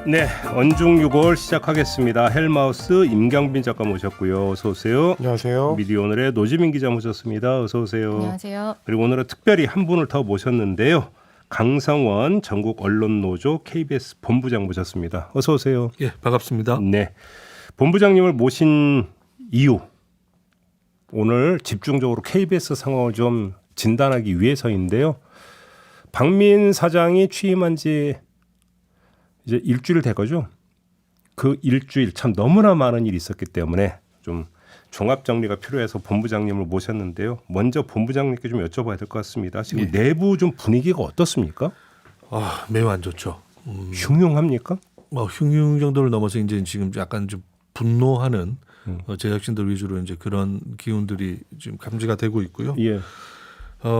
네, 언중 6월 시작하겠습니다. 헬마우스 임경빈 작가 모셨고요. 어서 오세요. 안녕하세요. 미디어 오늘의 노지민 기자 모셨습니다. 어서 오세요. 안녕하세요. 그리고 오늘은 특별히 한 분을 더 모셨는데요. 강성원 전국 언론노조 KBS 본부장 모셨습니다. 어서 오세요. 예, 반갑습니다. 네, 본부장님을 모신 이유, 오늘 집중적으로 KBS 상황을 좀 진단하기 위해서인데요. 박민 사장이 취임한 지 이제 일주일 되거죠. 그 일주일 참 너무나 많은 일이 있었기 때문에 좀 종합 정리가 필요해서 본부장님을 모셨는데요. 먼저 본부장님께 좀 여쭤봐야 될 것 같습니다. 지금 내부 좀 분위기가 어떻습니까? 매우 안 좋죠. 흉흉합니까? 흉흉 정도를 넘어서 이제 지금 약간 좀 분노하는 제작진들 위주로 이제 그런 기운들이 지금 감지가 되고 있고요. 예.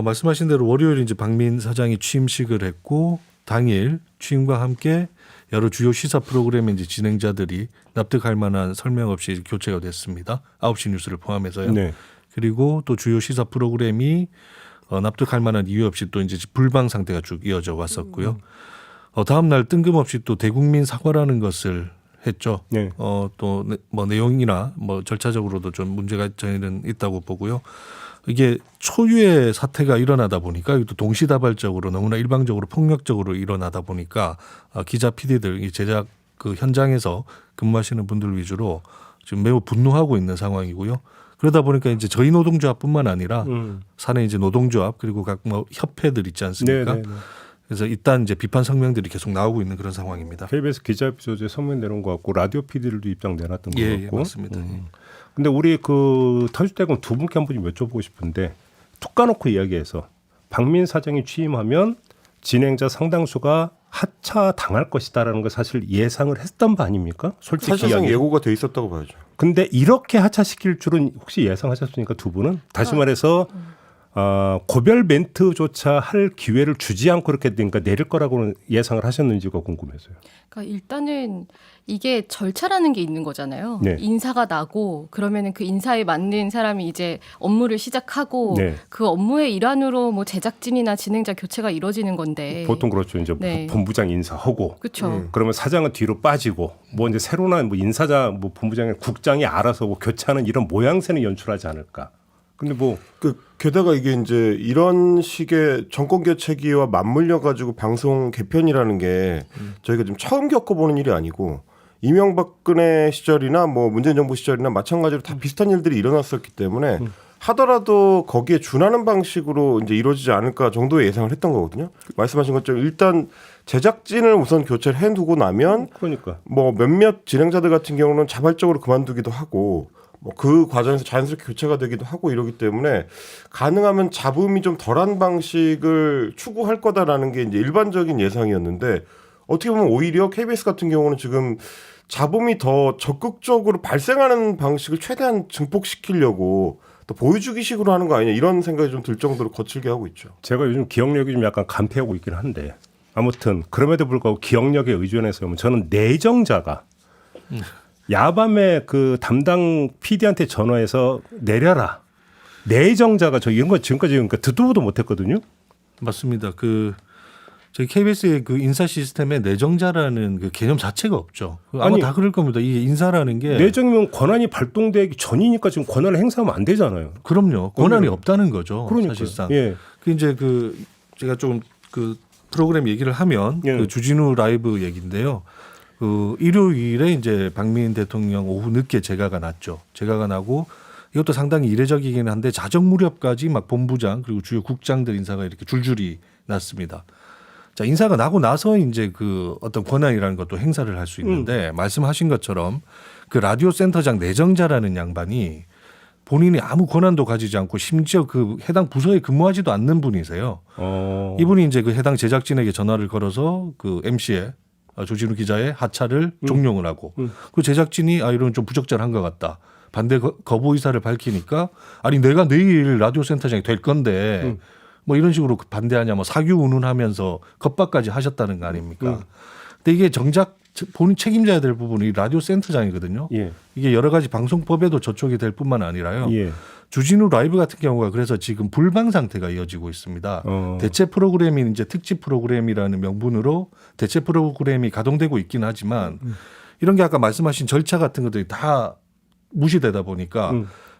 말씀하신 대로 월요일 이제 박민 사장이 취임식을 했고 당일 취임과 함께 여러 주요 시사 프로그램의 이제 진행자들이 납득할 만한 설명 없이 교체가 됐습니다. 9시 뉴스를 포함해서요. 네. 그리고 또 주요 시사 프로그램이 납득할 만한 이유 없이 또 이제 불방 상태가 쭉 이어져 왔었고요. 다음 날 뜬금없이 또 대국민 사과라는 것을 했죠. 네. 또 뭐 내용이나 뭐 절차적으로도 좀 문제가 저희는 있다고 보고요. 이게 초유의 사태가 일어나다 보니까 이것도 동시다발적으로 너무나 일방적으로 폭력적으로 일어나다 보니까 기자 PD들 이 제작 그 현장에서 근무하시는 분들 위주로 지금 매우 분노하고 있는 상황이고요. 그러다 보니까 이제 저희 노동조합뿐만 아니라 사내 이제 노동조합 그리고 각 뭐 협회들 있지 않습니까? 네, 네, 네. 그래서 일단 이제 비판 성명들이 계속 나오고 있는 그런 상황입니다. KBS 기자 에피소드에 성명 내놓은 것 같고 라디오 PD들도 입장 내놨던 것 예, 같고. 맞습니다. 근데 우리 그 터줏대감 두 분께 한 번 좀 여쭤보고 싶은데 툭 까놓고 이야기해서 박민 사장이 취임하면 진행자 상당수가 하차 당할 것이다라는 걸 사실 예상을 했던 바 아닙니까? 솔직히 사실상 이야기. 예고가 돼 있었다고 봐야죠. 근데 이렇게 하차시킬 줄은 혹시 예상하셨습니까? 두 분은? 다시 말해서 고별 멘트조차 할 기회를 주지 않고 이렇게 되니까 내릴 거라고는 예상을 하셨는지가 궁금해서요. 그러니까 일단은 이게 절차라는 게 있는 거잖아요. 네. 인사가 나고 그러면은 그 인사에 맞는 사람이 이제 업무를 시작하고 네. 그 업무의 일환으로 뭐 제작진이나 진행자 교체가 이루어지는 건데. 보통 그렇죠. 이제 네. 본부장 인사하고 그렇죠. 그러면 사장은 뒤로 빠지고 뭐 이제 새로나 뭐 인사자 뭐 본부장이 국장이 알아서 뭐 교체하는 이런 모양새는 연출하지 않을까. 근데 뭐 게다가 이게 이제 이런 식의 정권 교체기와 맞물려 가지고 방송 개편이라는 게 저희가 지금 처음 겪어보는 일이 아니고 이명박근혜 시절이나 뭐 문재인 정부 시절이나 마찬가지로 다 비슷한 일들이 일어났었기 때문에 하더라도 거기에 준하는 방식으로 이제 이루어지지 않을까 정도의 예상을 했던 거거든요. 말씀하신 것처럼 일단 제작진을 우선 교체를 해두고 나면 그러니까 뭐 몇몇 진행자들 같은 경우는 자발적으로 그만두기도 하고 뭐 그 과정에서 자연스럽게 교체가 되기도 하고 이러기 때문에 가능하면 잡음이 좀 덜한 방식을 추구할 거다라는 게 이제 일반적인 예상이었는데 어떻게 보면 오히려 KBS 같은 경우는 지금 잡음이 더 적극적으로 발생하는 방식을 최대한 증폭시키려고 또 보여주기식으로 하는 거 아니냐 이런 생각이 좀 들 정도로 거칠게 하고 있죠. 제가 요즘 기억력이 좀 약간 감퇴하고 있긴 한데 아무튼 그럼에도 불구하고 기억력에 의존해서 저는 내정자가 야밤에 그 담당 PD한테 전화해서 내려라. 내정자가 저 이런 거 지금까지 그러니까 듣도 보도 못했거든요. 맞습니다. 저희 KBS의 그 인사 시스템에 내정자라는 그 개념 자체가 없죠. 아마 아니, 다 그럴 겁니다. 이 인사라는 게 내정이면 권한이 발동되기 전이니까 지금 권한을 행사하면 안 되잖아요. 그럼요. 권한이 없다는 거죠. 그러니까요. 사실상. 예. 이제 제가 좀 그 프로그램 얘기를 하면 예. 그 주진우 라이브 얘기인데요. 그 일요일에 이제 박민 대통령 오후 늦게 재가가 났죠. 재가가 나고 이것도 상당히 이례적이긴 한데 자정 무렵까지 막 본부장 그리고 주요 국장들 인사가 이렇게 줄줄이 났습니다. 자, 인사가 나고 나서 이제 그 어떤 권한이라는 것도 행사를 할 수 있는데 말씀하신 것처럼 그 라디오 센터장 내정자라는 양반이 본인이 아무 권한도 가지지 않고 심지어 그 해당 부서에 근무하지도 않는 분이세요. 이분이 이제 그 해당 제작진에게 전화를 걸어서 그 MC의 조진우 기자의 하차를 종용을 하고 그 제작진이 이런 좀 부적절한 것 같다. 반대 거부 의사를 밝히니까 아니 내가 내일 라디오 센터장이 될 건데 뭐 이런 식으로 반대하냐 뭐 사규 운운하면서 겁박까지 하셨다는 거 아닙니까? 근데 이게 정작 본인 책임져야 될 부분이 라디오 센터장이거든요. 예. 이게 여러 가지 방송법에도 저촉이 될 뿐만 아니라요. 예. 주진우 라이브 같은 경우가 그래서 지금 불방 상태가 이어지고 있습니다. 대체 프로그램이 이제 특집 프로그램이라는 명분으로 대체 프로그램이 가동되고 있긴 하지만 이런 게 아까 말씀하신 절차 같은 것들이 다 무시되다 보니까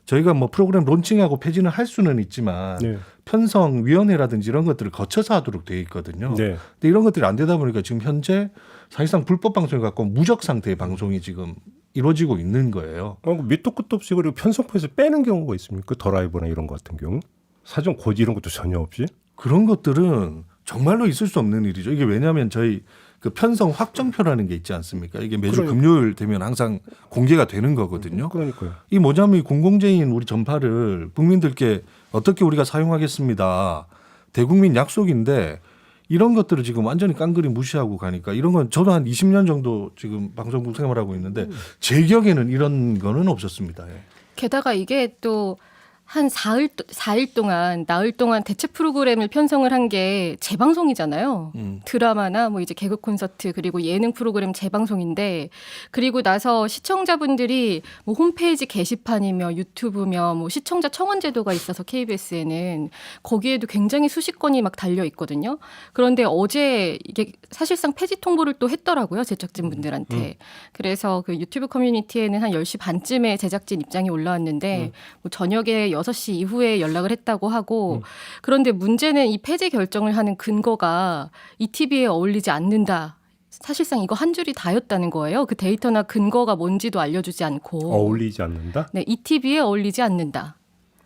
저희가 뭐 프로그램 론칭하고 폐지는 할 수는 있지만 네. 편성위원회라든지 이런 것들을 거쳐서 하도록 되어 있거든요. 네. 근데 이런 것들이 안 되다 보니까 지금 현재 사실상 불법 방송에 갖고 무적 상태의 방송이 지금 이루어지고 있는 거예요. 밑도 끝도 없이 그리고 편성표에서 빼는 경우가 있습니까? 더 라이브나 이런 것 같은 경우 사전 고지 이런 것도 전혀 없이. 그런 것들은 정말로 있을 수 없는 일이죠. 이게 왜냐하면 저희 그 편성 확정표라는 게 있지 않습니까? 이게 매주 그러니까. 금요일 되면 항상 공개가 되는 거거든요. 그러니까요. 이 뭐냐면 이 공공재인 우리 전파를 국민들께 어떻게 우리가 사용하겠습니다. 대국민 약속인데 이런 것들을 지금 완전히 깡그리 무시하고 가니까 이런 건 저도 한 20년 정도 지금 방송국 생활하고 있는데 제 기억에는 이런 거는 없었습니다. 예. 게다가 이게 또 한 4일 동안 나흘 동안 대체 프로그램을 편성을 한 게 재방송이잖아요. 드라마나 뭐 이제 개그 콘서트 그리고 예능 프로그램 재방송인데 그리고 나서 시청자분들이 뭐 홈페이지 게시판이며 유튜브며 뭐 시청자 청원 제도가 있어서 KBS에는 거기에도 굉장히 수십 건이 막 달려 있거든요. 그런데 어제 이게 사실상 폐지 통보를 또 했더라고요. 제작진분들한테. 그래서 그 유튜브 커뮤니티에는 한 10시 반쯤에 제작진 입장이 올라왔는데 뭐 저녁에 6시 이후에 연락을 했다고 하고 그런데 문제는 이 폐지 결정을 하는 근거가 ETV에 어울리지 않는다. 사실상 이거 한 줄이 다였다는 거예요. 그 데이터나 근거가 뭔지도 알려주지 않고. 어울리지 않는다? 네, ETV에 어울리지 않는다.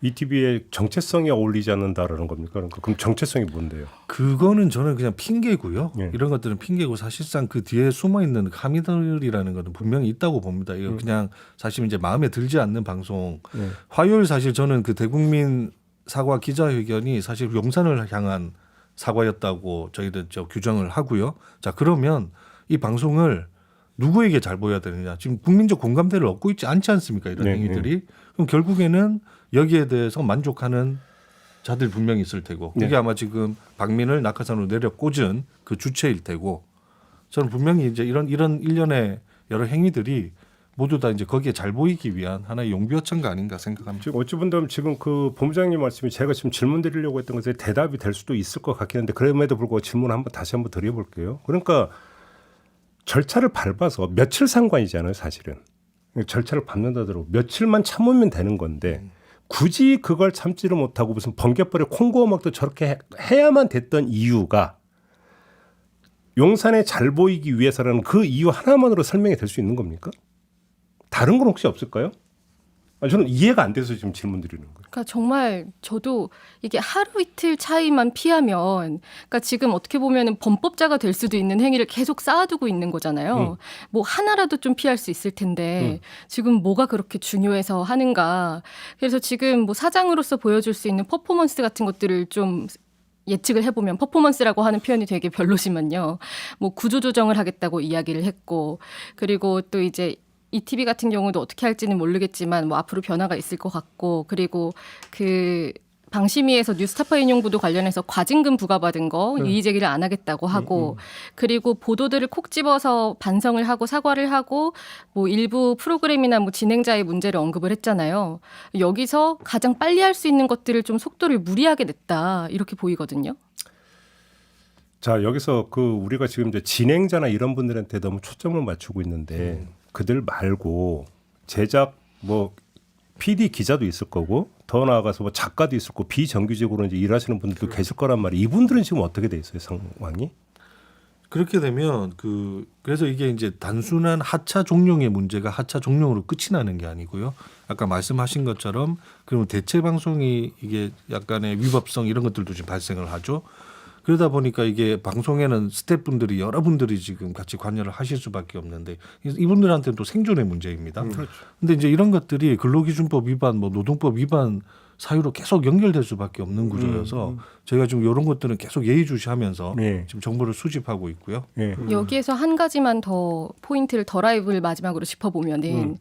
ETV의 정체성이 어울리지 않는다라는 겁니까? 그러니까 그럼 정체성이 뭔데요? 그거는 저는 그냥 핑계고요. 예. 이런 것들은 핑계고 사실상 그 뒤에 숨어 있는 함의들이라는 것은 분명히 있다고 봅니다. 이거 그냥 사실 이제 마음에 들지 않는 방송. 예. 화요일 사실 저는 그 대국민 사과 기자회견이 사실 용산을 향한 사과였다고 저희들 저 규정을 하고요. 자, 그러면 이 방송을 누구에게 잘 보여야 되느냐? 지금 국민적 공감대를 얻고 있지 않지 않습니까? 이런 네, 행위들이. 그럼 결국에는 여기에 대해서 만족하는 자들 분명히 있을 테고 네. 이게 아마 지금 박민을 낙하산으로 내려 꽂은 그 주체일 테고 저는 분명히 이제 이런 일련의 여러 행위들이 모두 다 이제 거기에 잘 보이기 위한 하나의 용비어천가 아닌가 생각합니다. 지금 어찌 본다면 지금 그 본부장님 말씀이 제가 지금 질문 드리려고 했던 것에 대답이 될 수도 있을 것 같긴 한데 그럼에도 불구하고 질문 다시 한번 드려볼게요. 그러니까 절차를 밟아서 며칠 상관이잖아요, 사실은. 절차를 밟는다더라도 며칠만 참으면 되는 건데 굳이 그걸 참지를 못하고 무슨 번개벌에 콩고 음악도 저렇게 해야만 됐던 이유가 용산에 잘 보이기 위해서라는 그 이유 하나만으로 설명이 될 수 있는 겁니까? 다른 건 혹시 없을까요? 저는 이해가 안 돼서 지금 질문 드리는 거예요. 그러니까 정말 저도 이게 하루 이틀 차이만 피하면 그러니까 지금 어떻게 보면은 범법자가 될 수도 있는 행위를 계속 쌓아두고 있는 거잖아요. 뭐 하나라도 좀 피할 수 있을 텐데 지금 뭐가 그렇게 중요해서 하는가. 그래서 지금 뭐 사장으로서 보여줄 수 있는 퍼포먼스 같은 것들을 좀 예측을 해보면 퍼포먼스라고 하는 표현이 되게 별로지만요. 뭐 구조조정을 하겠다고 이야기를 했고 그리고 또 이제 ETV 같은 경우도 어떻게 할지는 모르겠지만 뭐 앞으로 변화가 있을 것 같고 그리고 그 방심위에서 뉴스타파 인용부도 관련해서 과징금 부과받은 거 이의 제기를 안 하겠다고 하고 그리고 보도들을 콕 집어서 반성을 하고 사과를 하고 뭐 일부 프로그램이나 뭐 진행자의 문제를 언급을 했잖아요. 여기서 가장 빨리 할 수 있는 것들을 좀 속도를 무리하게 냈다 이렇게 보이거든요. 자, 여기서 그 우리가 지금 이제 진행자나 이런 분들한테 너무 초점을 맞추고 있는데 그들 말고 제작 뭐 PD 기자도 있을 거고 더 나아가서 뭐 작가도 있을 거고 비정규직으로 이제 일하시는 분들도 계실 거란 말이에요. 이분들은 지금 어떻게 돼 있어요, 상황이? 그렇게 되면 그래서 이게 이제 단순한 하차 종용의 문제가 하차 종용으로 끝이 나는 게 아니고요. 아까 말씀하신 것처럼 그러면 대체 방송이 이게 약간의 위법성 이런 것들도 지금 발생을 하죠. 그러다 보니까 이게 방송에는 스태프분들이 여러분들이 지금 같이 관여를 하실 수밖에 없는데 이분들한테는 또 생존의 문제입니다. 그런데 이제 이런 것들이 근로기준법 위반, 뭐 노동법 위반 사유로 계속 연결될 수밖에 없는 구조여서 저희가 지금 이런 것들은 계속 예의주시하면서 네. 지금 정보를 수집하고 있고요. 예. 여기에서 한 가지만 더 포인트를 더 라이브를 마지막으로 짚어보면은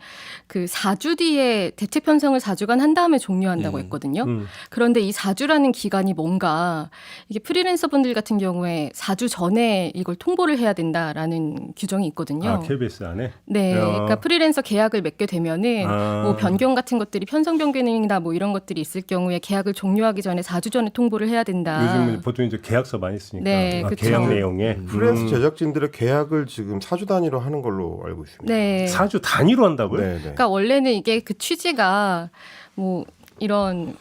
그 4주 뒤에 대체 편성을 4주간 한 다음에 종료한다고 했거든요. 그런데 이 4주라는 기간이 뭔가 이게 프리랜서 분들 같은 경우에 4주 전에 이걸 통보를 해야 된다라는 규정이 있거든요. 아, KBS 안에? 네, 야. 그러니까 프리랜서 계약을 맺게 되면은 아. 뭐 변경 같은 것들이 편성 변경이나 뭐 이런 것들이 있을 경우에 계약을 종료하기 전에 4주 전에 통보를 해야 된다. 요즘 보통 이제 계약서 많이 쓰니까 네, 아, 그쵸. 계약 내용에 프리랜서 제작진들의 계약을 지금 4주 단위로 하는 걸로 알고 있습니다. 네. 4주 단위로 한다고요? 네, 네. 그러니까 원래는 이게 그 취지가 뭐 이런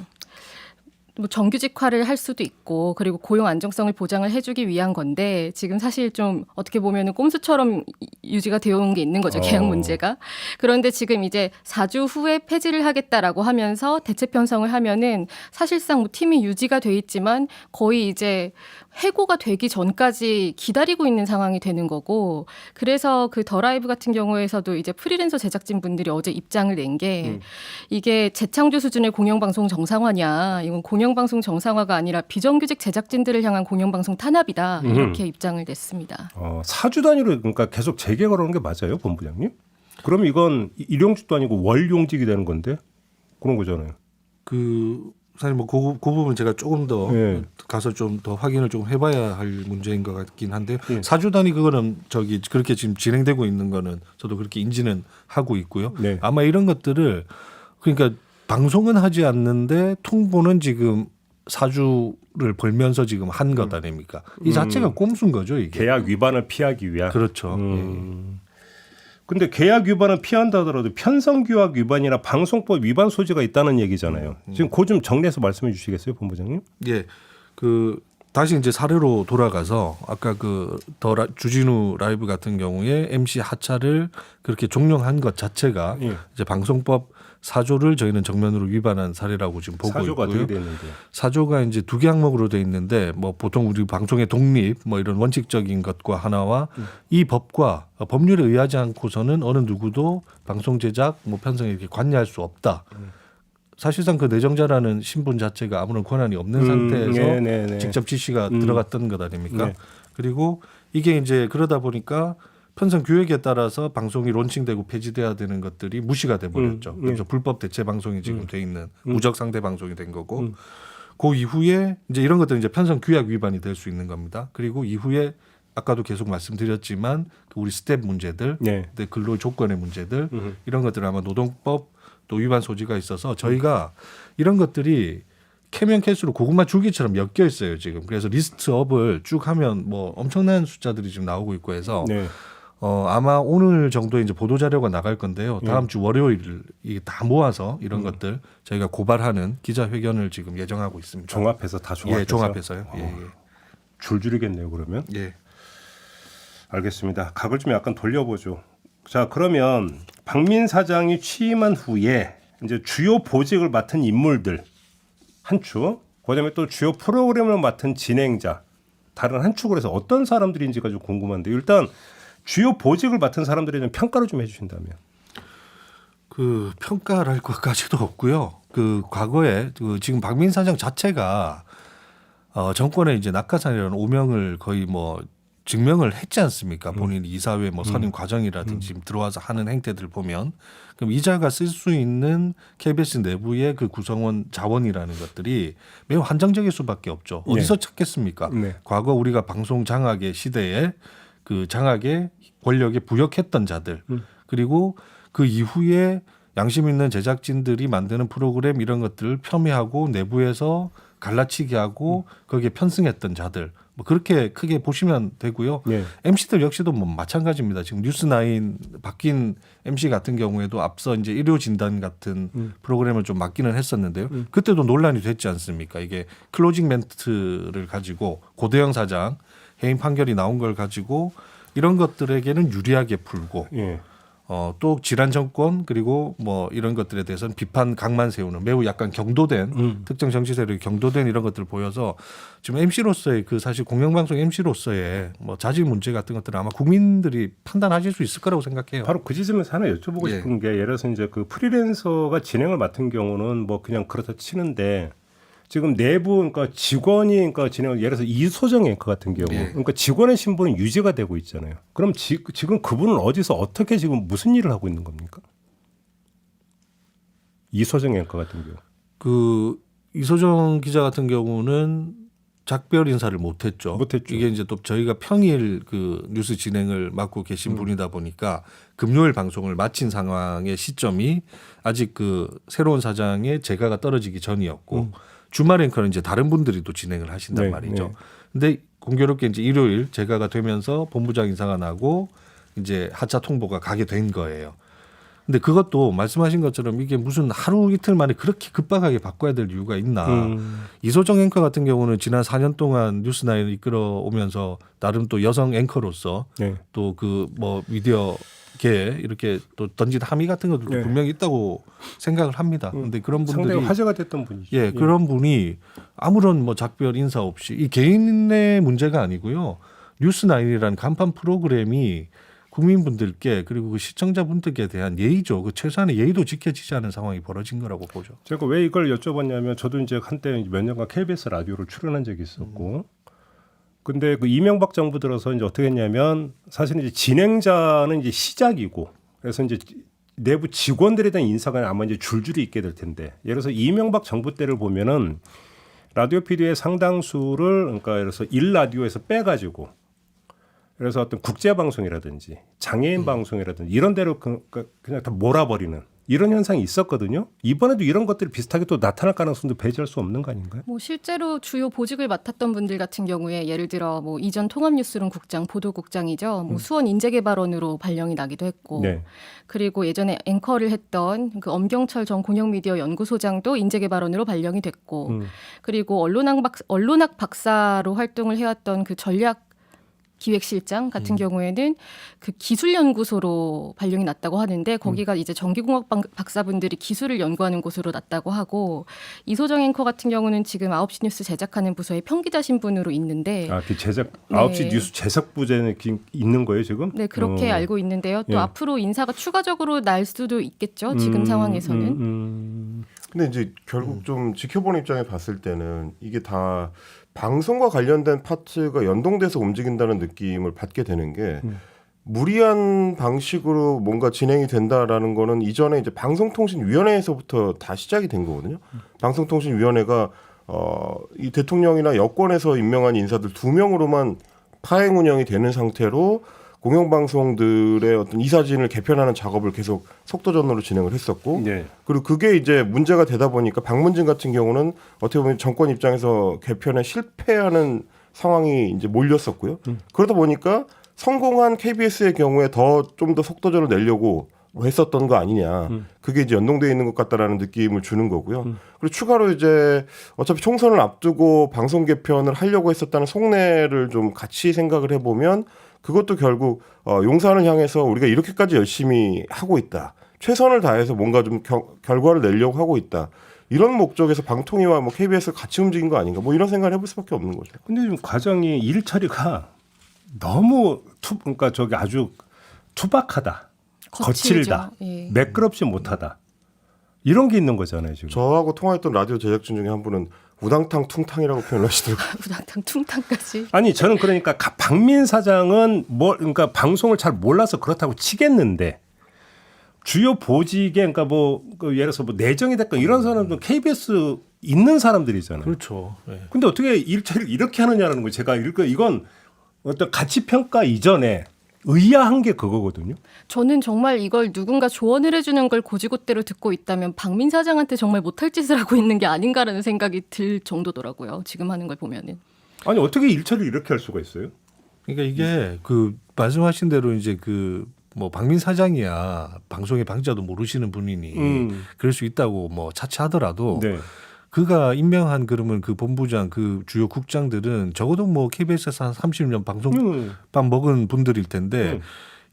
뭐 정규직화를 할 수도 있고 그리고 고용 안정성을 보장을 해주기 위한 건데 지금 사실 좀 어떻게 보면은 꼼수처럼 유지가 되어 온 게 있는 거죠. 계약 문제가. 그런데 지금 이제 4주 후에 폐지를 하겠다라고 하면서 대체 편성을 하면은 사실상 뭐 팀이 유지가 돼 있지만 거의 이제 해고가 되기 전까지 기다리고 있는 상황이 되는 거고 그래서 그 더 라이브 같은 경우에서도 이제 프리랜서 제작진 분들이 어제 입장을 낸 게 이게 재창조 수준의 공영방송 정상화냐 이건 공영방송 정상화가 아니라 비정규직 제작진들을 향한 공영방송 탄압이다 이렇게 입장을 냈습니다. 4주 단위로 그러니까 계속 재개발을 하는 게 맞아요, 본부장님? 그럼 이건 일용직도 아니고 월용직이 되는 건데 그런 거잖아요. 사실 뭐 그 부분 제가 조금 더 예. 가서 좀 더 확인을 좀 해봐야 할 문제인 것 같긴 한데요. 예. 4주 단위 그거는 저기 그렇게 지금 진행되고 있는 거는 저도 그렇게 인지는 하고 있고요. 네. 아마 이런 것들을 그러니까 방송은 하지 않는데 통보는 지금 4주를 벌면서 지금 한 것 아닙니까? 이 자체가 꼼수인 거죠, 이게. 계약 위반을 피하기 위한. 그렇죠. 근데 계약 위반을 피한다 하더라도 편성규약 위반이나 방송법 위반 소지가 있다는 얘기잖아요. 지금 그 좀 정리해서 말씀해 주시겠어요, 본부장님? 예. 다시 이제 사례로 돌아가서 아까 주진우 라이브 같은 경우에 MC 하차를 그렇게 종용한 것 자체가 예. 이제 방송법 4조를 저희는 정면으로 위반한 사례라고 지금 보고 사조가 있고요. 어떻게 되는데요? 4조가 이제 두 개 항목으로 돼 있는데 뭐 보통 우리 방송의 독립 뭐 이런 원칙적인 것과 하나와 이 법과 법률에 의하지 않고서는 어느 누구도 방송 제작 뭐 편성에 이렇게 관여할 수 없다. 사실상 그 내정자라는 신분 자체가 아무런 권한이 없는 상태에서 네네네. 직접 지시가 들어갔던 것 아닙니까? 네. 그리고 이게 이제 그러다 보니까 편성 규약에 따라서 방송이 론칭되고 폐지돼야 되는 것들이 무시가 돼 버렸죠. 그래서 불법 대체 방송이 지금 돼 있는 무적 상대 방송이 된 거고 그 이후에 이제 이런 것들은 이제 편성 규약 위반이 될 수 있는 겁니다. 그리고 이후에 아까도 계속 말씀드렸지만 그 우리 스텝 문제들, 네. 근로 조건의 문제들 이런 것들은 아마 노동법 또 위반 소지가 있어서 저희가 이런 것들이 캐면 캘수록 고구마 줄기처럼 엮여 있어요 지금. 그래서 리스트업을 쭉 하면 뭐 엄청난 숫자들이 지금 나오고 있고 해서 네. 아마 오늘 정도에 이제 보도 자료가 나갈 건데요. 다음 주 월요일 이게 다 모아서 이런 것들 저희가 고발하는 기자회견을 지금 예정하고 있습니다. 종합해서 다 종합해서. 예, 종합해서요. 줄줄이겠네요, 그러면. 예. 알겠습니다. 각을 좀 약간 돌려보죠. 자, 그러면 박민 사장이 취임한 후에 이제 주요 보직을 맡은 인물들 한 축, 그다음에 또 주요 프로그램을 맡은 진행자 다른 한 축으로 해서 어떤 사람들인지가 좀 궁금한데 일단 주요 보직을 맡은 사람들에 대한 평가를 좀 해주신다면. 그 평가를 할 것까지도 없고요. 그 과거에 지금 박민 사장 자체가 정권의 이제 낙하산이라는 오명을 거의 뭐 증명을 했지 않습니까? 본인 이사회 뭐 선임 과정이라든지 지금 들어와서 하는 행태들을 보면 그럼 이자가 쓸 수 있는 KBS 내부의 그 구성원 자원이라는 것들이 매우 한정적일 수밖에 없죠. 어디서 찾겠습니까? 네. 과거 우리가 방송 장악의 시대에 그 장악의 권력에 부역했던 자들 그리고 그 이후에 양심 있는 제작진들이 만드는 프로그램 이런 것들을 폄훼하고 내부에서 갈라치기 하고 거기에 편승했던 자들 뭐 그렇게 크게 보시면 되고요. 네. MC들 역시도 뭐 마찬가지입니다. 지금 뉴스9 바뀐 MC 같은 경우에도 앞서 이제 일요 진단 같은 프로그램을 좀 맡기는 했었는데요. 그때도 논란이 됐지 않습니까? 이게 클로징 멘트를 가지고 고대영 사장 해임 판결이 나온 걸 가지고 이런 것들에게는 유리하게 풀고 예. 또 지난 정권 그리고 뭐 이런 것들에 대해서는 비판 각만 세우는 매우 약간 경도된 특정 정치 세력이 경도된 이런 것들을 보여서 지금 MC로서의 그 사실 공영방송 MC로서의 뭐 자질 문제 같은 것들은 아마 국민들이 판단하실 수 있을 거라고 생각해요. 바로 그 지점에서 하나 여쭤보고 예. 싶은 게 예를 들어서 이제 그 프리랜서가 진행을 맡은 경우는 뭐 그냥 그렇다 치는데 지금 내부 그러니까 직원이 그러니까 진행을 예를 들어서 이소정 앵커 같은 경우 예. 그러니까 직원의 신분은 유지가 되고 있잖아요. 그럼 지금 그분은 어디서 어떻게 지금 무슨 일을 하고 있는 겁니까? 이소정 앵커 같은 경우. 그 이소정 기자 같은 경우는 작별 인사를 못했죠. 못했죠. 이게 이제 또 저희가 평일 그 뉴스 진행을 맡고 계신 분이다 보니까 금요일 방송을 마친 상황의 시점이 아직 그 새로운 사장의 재가가 떨어지기 전이었고 주말 앵커는 이제 다른 분들이 또 진행을 하신단 네, 말이죠. 네. 근데 공교롭게 이제 일요일 재가가 되면서 본부장 인사가 나고 이제 하차 통보가 가게 된 거예요. 근데 그것도 말씀하신 것처럼 이게 무슨 하루 이틀 만에 그렇게 급박하게 바꿔야 될 이유가 있나. 이소정 앵커 같은 경우는 지난 4년 동안 뉴스나인을 이끌어 오면서 나름 또 여성 앵커로서 네. 또 그 뭐 미디어계에 이렇게 또 던진 함의 같은 것들도 네. 분명히 있다고 생각을 합니다. 근데 그런 분들이 상당히 화제가 됐던 분이죠. 예, 그런 분이 아무런 뭐 작별 인사 없이 이 개인의 문제가 아니고요. 뉴스나인이라는 간판 프로그램이 국민분들께 그리고 그 시청자분들께 대한 예의죠. 그 최소한의 예의도 지켜지지 않은 상황이 벌어진 거라고 보죠. 제가 왜 이걸 여쭤봤냐면 저도 이제 한때 몇 년간 KBS 라디오를 출연한 적이 있었고 근데 그 이명박 정부 들어서 이제 어떻게 했냐면 사실 이제 진행자는 이제 시작이고 그래서 이제 내부 직원들에 대한 인사가 아마 이제 줄줄이 있게 될 텐데 예를 들어서 이명박 정부 때를 보면은 라디오 PD의 상당수를 그러니까 예를 들어서 일라디오에서 빼가지고 그래서 어떤 국제 방송이라든지 장애인 방송이라든지 이런 데로 그냥 다 몰아버리는 이런 현상이 있었거든요. 이번에도 이런 것들이 비슷하게 또 나타날 가능성도 배제할 수 없는 거 아닌가요? 뭐 실제로 주요 보직을 맡았던 분들 같은 경우에 예를 들어 뭐 이전 통합뉴스룸 국장, 보도국장이죠. 뭐 수원 인재개발원으로 발령이 나기도 했고, 네. 그리고 예전에 앵커를 했던 그 엄경철 전 공영미디어 연구소장도 인재개발원으로 발령이 됐고, 그리고 언론학 박사로 활동을 해왔던 그 전략 기획실장 같은 경우에는 그 기술연구소로 발령이 났다고 하는데 거기가 이제 전기공학 박사분들이 기술을 연구하는 곳으로 났다고 하고 이소정 앵커 같은 경우는 지금 9시 뉴스 제작하는 부서의 평기자 신분으로 있는데 아, 그 제작 네. 9시 뉴스 제작부제는 있는 거예요 지금? 네 그렇게 알고 있는데요. 또 예. 앞으로 인사가 추가적으로 날 수도 있겠죠. 지금 상황에서는. 근데 이제 결국 좀 지켜보는 입장에 봤을 때는 이게 다 방송과 관련된 파트가 연동돼서 움직인다는 느낌을 받게 되는 게 무리한 방식으로 뭔가 진행이 된다라는 거는 이전에 이제 방송통신위원회에서부터 다 시작이 된 거거든요. 방송통신위원회가 이 대통령이나 여권에서 임명한 인사들 2명으로만 파행 운영이 되는 상태로 공영방송들의 어떤 이사진을 개편하는 작업을 계속 속도전으로 진행을 했었고 네. 그리고 그게 이제 문제가 되다 보니까 박문진 같은 경우는 어떻게 보면 정권 입장에서 개편에 실패하는 상황이 이제 몰렸었고요. 그러다 보니까 성공한 KBS의 경우에 좀 더 속도전을 내려고 했었던 거 아니냐. 그게 이제 연동되어 있는 것 같다라는 느낌을 주는 거고요. 그리고 추가로 이제 어차피 총선을 앞두고 방송 개편을 하려고 했었다는 속내를 좀 같이 생각을 해보면 그것도 결국 용산을 향해서 우리가 이렇게까지 열심히 하고 있다. 최선을 다해서 뭔가 좀 결과를 내려고 하고 있다. 이런 목적에서 방통위와 뭐 KBS가 같이 움직인 거 아닌가. 뭐 이런 생각을 해볼 수밖에 없는 거죠. 근데 지금 과정이 일 처리가 너무 그러니까 저기 아주 투박하다, 거칠죠. 거칠다, 예. 매끄럽지 못하다 이런 게 있는 거잖아요 지금. 저하고 통화했던 라디오 제작진 중에 한 분은 우당탕 퉁탕이라고 표현하시더라고요. 부당탕 퉁탕까지. 아니 저는 그러니까 박민 사장은 그러니까 방송을 잘 몰라서 그렇다고 치겠는데 주요 보직에 그러니까 그 예를 들어서 내정이 됐건 이런 사람들은 KBS 있는 사람들이잖아요. 그렇죠. 네. 근데 어떻게 일처리를 이렇게 하느냐는 거 제가 이건 어떤 가치 평가 이전에 의아한 게 그거거든요. 저는 정말 이걸 누군가 조언을 해주는 걸 고지고대로 듣고 있다면 박민 사장한테 정말 못할 짓을 하고 있는 게 아닌가라는 생각이 들 정도더라고요. 지금 하는 걸 보면은. 아니 어떻게 일처리를 이렇게 할 수가 있어요? 그러니까 이게 그 말씀하신 대로 이제 그 뭐 박민 사장이야 방송의 방자도 모르시는 분이니 그럴 수 있다고 뭐 차치하더라도 네. 그가 임명한 그러면 그 본부장 그 주요 국장들은 적어도 뭐 KBS에서 한 30년 방송밥 먹은 분들일 텐데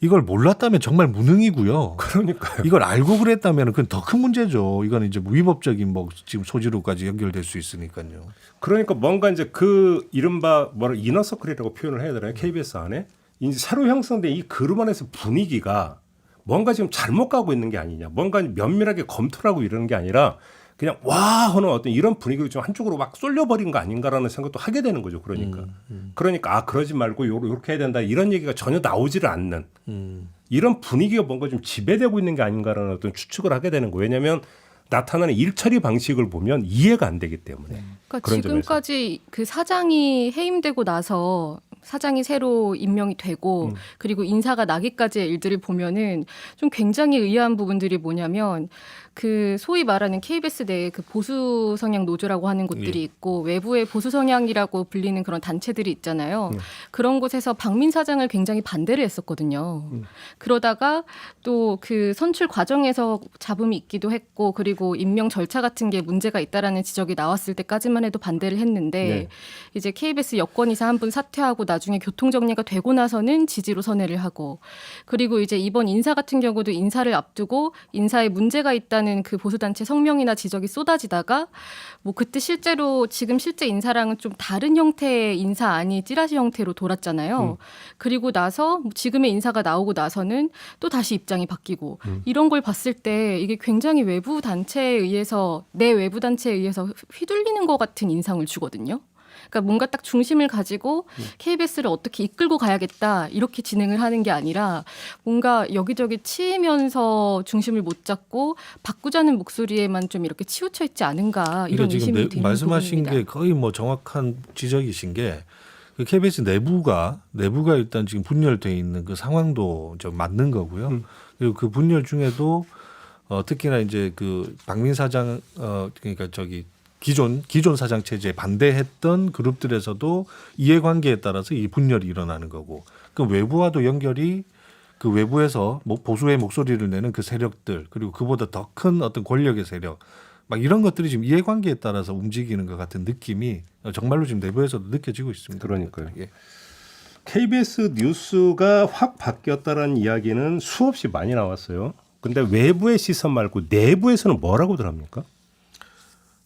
이걸 몰랐다면 정말 무능이고요. 그러니까요. 이걸 알고 그랬다면 그건 더 큰 문제죠. 이거는 이제 위법적인 뭐 지금 소지로까지 연결될 수 있으니까요. 그러니까 뭔가 이제 그 이른바 뭐라 이너서클이라고 표현을 해야 되나요? KBS 안에 이제 새로 형성된 이 그룹 안에서 분위기가 뭔가 지금 잘못 가고 있는 게 아니냐. 뭔가 면밀하게 검토를 하고 이러는 게 아니라 그냥 와 하는 어떤 이런 분위기를 좀 한쪽으로 막 쏠려버린 거 아닌가라는 생각도 하게 되는 거죠. 그러니까. 그러니까 아 그러지 말고 요렇게 해야 된다. 이런 얘기가 전혀 나오지를 않는 이런 분위기가 뭔가 좀 지배되고 있는 게 아닌가라는 어떤 추측을 하게 되는 거예요. 왜냐하면 나타나는 일처리 방식을 보면 이해가 안 되기 때문에. 그러니까 그런 지금까지 그 사장이 해임되고 나서 사장이 새로 임명이 되고 그리고 인사가 나기까지의 일들을 보면은 좀 굉장히 의아한 부분들이 뭐냐면 그 소위 말하는 KBS 내에 그 보수 성향 노조라고 하는 곳들이 있고 외부의 보수 성향이라고 불리는 그런 단체들이 있잖아요. 그런 곳에서 박민 사장을 굉장히 반대를 했었거든요. 그러다가 또 그 선출 과정에서 잡음이 있기도 했고 그리고 임명 절차 같은 게 문제가 있다라는 지적이 나왔을 때까지만 해도 반대를 했는데 네. 이제 KBS 여권이사 한 분 사퇴하고 나중에 교통 정리가 되고 나서는 지지로 선회를 하고 그리고 이제 이번 인사 같은 경우도 인사를 앞두고 인사에 문제가 있다는 그 보수단체 성명이나 지적이 쏟아지다가 뭐 그때 실제로 지금 실제 인사랑은 좀 다른 형태의 인사안이 찌라시 형태로 돌았잖아요. 그리고 나서 지금의 인사가 나오고 나서는 또 다시 입장이 바뀌고 이런 걸 봤을 때 이게 굉장히 외부 단체에 의해서 내 외부 단체에 의해서 휘둘리는 것 같은 인상을 주거든요. 그러니까 뭔가 딱 중심을 가지고 KBS를 어떻게 이끌고 가야겠다 이렇게 진행을 하는 게 아니라 뭔가 여기저기 치이면서 중심을 못 잡고 바꾸자는 목소리에만 좀 이렇게 치우쳐 있지 않은가 이런 지금 의심이 드는 말씀하신 부분입니다. 게 거의 뭐 정확한 지적이신 게 그 KBS 내부가 일단 지금 분열돼 있는 그 상황도 좀 맞는 거고요. 그리고 그 분열 중에도 특히나 이제 그 박민 사장 그러니까 저기 기존 사장 체제에 반대했던 그룹들에서도 이해관계에 따라서 이 분열이 일어나는 거고 그 외부와도 연결이 그 외부에서 보수의 목소리를 내는 그 세력들 그리고 그보다 더 큰 어떤 권력의 세력 막 이런 것들이 지금 이해관계에 따라서 움직이는 것 같은 느낌이 정말로 지금 내부에서도 느껴지고 있습니다. 그러니까요. 예. KBS 뉴스가 확 바뀌었다는 이야기는 수없이 많이 나왔어요. 근데 외부의 시선 말고 내부에서는 뭐라고들 합니까?